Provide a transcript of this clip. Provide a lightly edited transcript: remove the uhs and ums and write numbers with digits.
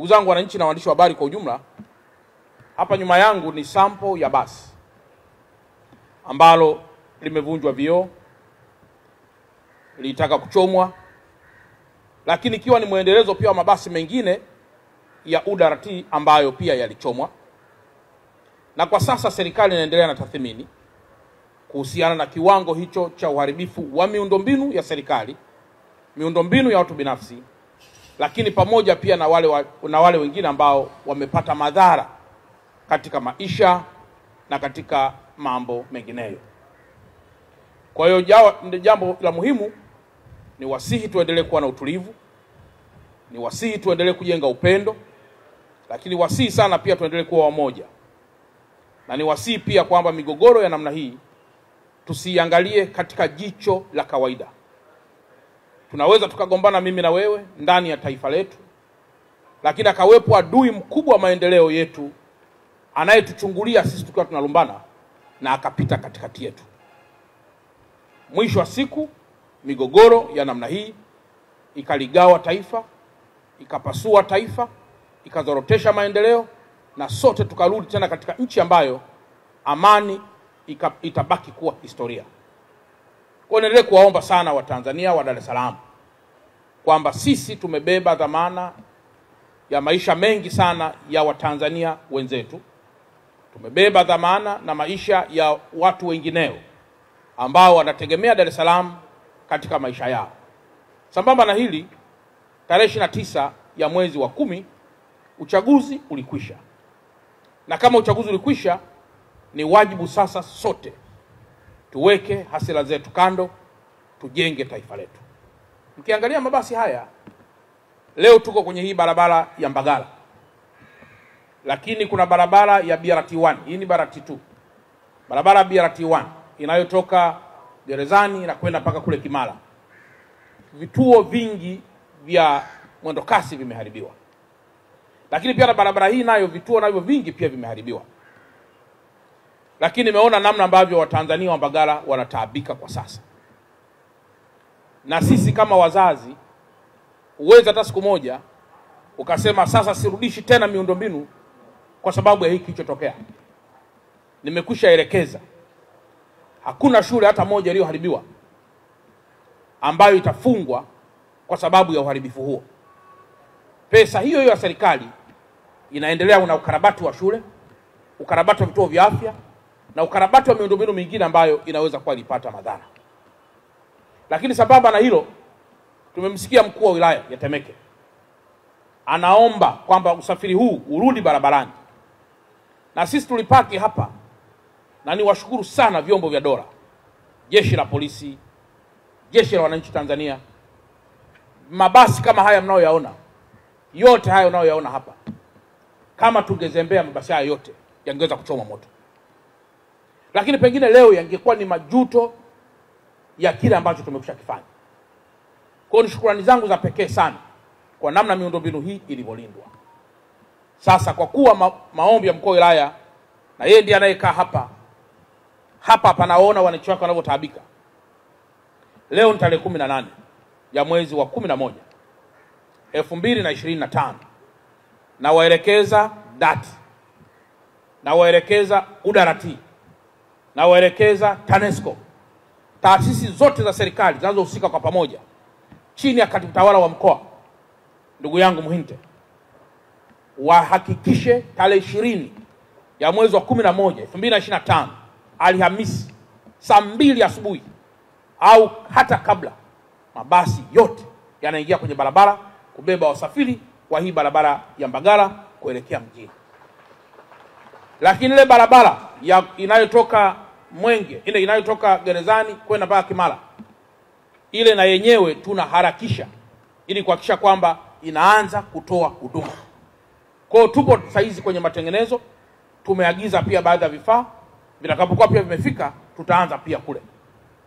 Ndugu zangu wananchi na waandishi wa habari kwa ujumla, hapa nyuma yangu ni sample ya basi ambalo limevunjwa vioo, lilitaka kuchomwa, lakini ikiwa ni muendelezo pia wa mabasi mengine ya UDART ambayo pia yalichomwa. Na kwa sasa serikali inaendelea na tathmini kuhusiana na kiwango hicho cha uharibifu wa miundombinu ya serikali, miundombinu ya watu binafsi, lakini pamoja pia na wale wengine ambao wamepata madhara katika maisha na katika mambo mengineyo. Kwa hiyo jambo la muhimu ni wasihi tuendelee kuwa na utulivu, ni wasihi tuendelee kujenga upendo, lakini wasihi sana pia tuendelee kuwa wamoja. Na ni wasihi pia kwamba migogoro ya namna hii tusiangalie katika jicho la kawaida. Tunaweza tukagombana mimi na wewe ndani ya taifa letu, lakini akawepo adui mkubwa wa maendeleo yetu anayetuchungulia sisi tukiwa tunalumbana na akapita katikati yetu. Mwisho wa siku migogoro ya namna hii ikaligawa taifa, ikapasua taifa, ikazorotesha maendeleo, na sote tukarudi tena katika nchi ambayo amani itabaki kuwa historia. Kwa niendelee kuwaomba sana Watanzania wa Dar es Salaam kwamba sisi tumebeba dhamana ya maisha mengi sana ya Watanzania wenzetu. Tumebeba dhamana na maisha ya watu wengineo ambao wanategemea Dar es Salaam katika maisha yao. Sambamba na hili, tarehe 29 ya mwezi wa 10 uchaguzi ulikwisha. Na kama uchaguzi ulikwisha, ni wajibu sasa sote tuweke hasira zetu kando, tujenge taifa letu. Mkiangalia mabasi haya, leo tuko kwenye hii barabara ya Mbagala, lakini kuna barabara ya BRT1, hii ni BRT2. Barabara ya BRT1 inayotoka Gerezani na kwenda mpaka kule Kimara. Vituo vingi vya mwendokasi vimeharibiwa. Lakini pia na barabara hii nayo vituo navyo vingi pia vimeharibiwa. Lakini nimeona namna ambavyo Watanzania wa Mbagala wanataabika kwa sasa. Na sisi kama wazazi, uweza hata siku moja ukasema sasa sirudishi tena miundombinu kwa sababu ya hiki kilichotokea. Nimekwisha elekeza hakuna shule hata moja iliyoharibiwa ambayo itafungwa kwa sababu ya uharibifu huo. Pesa hiyo ya serikali inaendelea na ukarabati wa shule, ukarabati wa vituo vya afya, na ukarabati wa miundombinu mingine ambayo inaweza kuwa ilipata madhara. Lakini sambamba na hilo, tumemsikia mkuu wa wilaya ya Temeke anaomba kwamba usafiri huu urudi barabarani. Na sisi tulipaki hapa, na ni washukuru sana vyombo vya dola, jeshi la polisi, jeshi la wananchi Tanzania. Mabasi kama haya mnayoyaona, yote haya mnayoyaona hapa, kama tungezembea mabasi haya yote yangeweza kuchoma moto. Lakini pengine leo yangekuwa ni majuto ya kile ambacho tumekwisha kifanya. Kwa hiyo shukrani zangu za pekee sana kwa namna miundombinu hii ilivyolindwa. Sasa kwa kuwa maombi ya mkuu wa wilaya, na yeye ndiye anayekaa hapa panaona wananchi wake wanavyotaabika. Leo ni tarehe 18 ya mwezi wa 11 2025, na waelekeza DART, na waelekeza UDART, na waelekeza TANESCO, taasisi zote za serikali zinazohusika kwa pamoja chini ya katibu tawala wa mkoa ndugu yangu Muhinte, wahakikishe tarehe 20 ya mwezi wa 11 2025 Alhamisi saa 2 asubuhi au hata kabla, mabasi yote yanaingia kwenye barabara kubeba wasafiri kwa hii barabara ya Mbagala kuelekea mjini. Lakini ile barabara inayotoka Mwenge, ile inayotoka Gerezani kwenda mpaka Kimara, ile na yenyewe tunaharakisha ili kuhakikisha kwamba inaanza kutoa huduma. Kwa hiyo tupo saizi kwenye matengenezo, tumeagiza pia baadhi ya vifaa, vitakapokuwa pia vimefika tutaanza pia kule.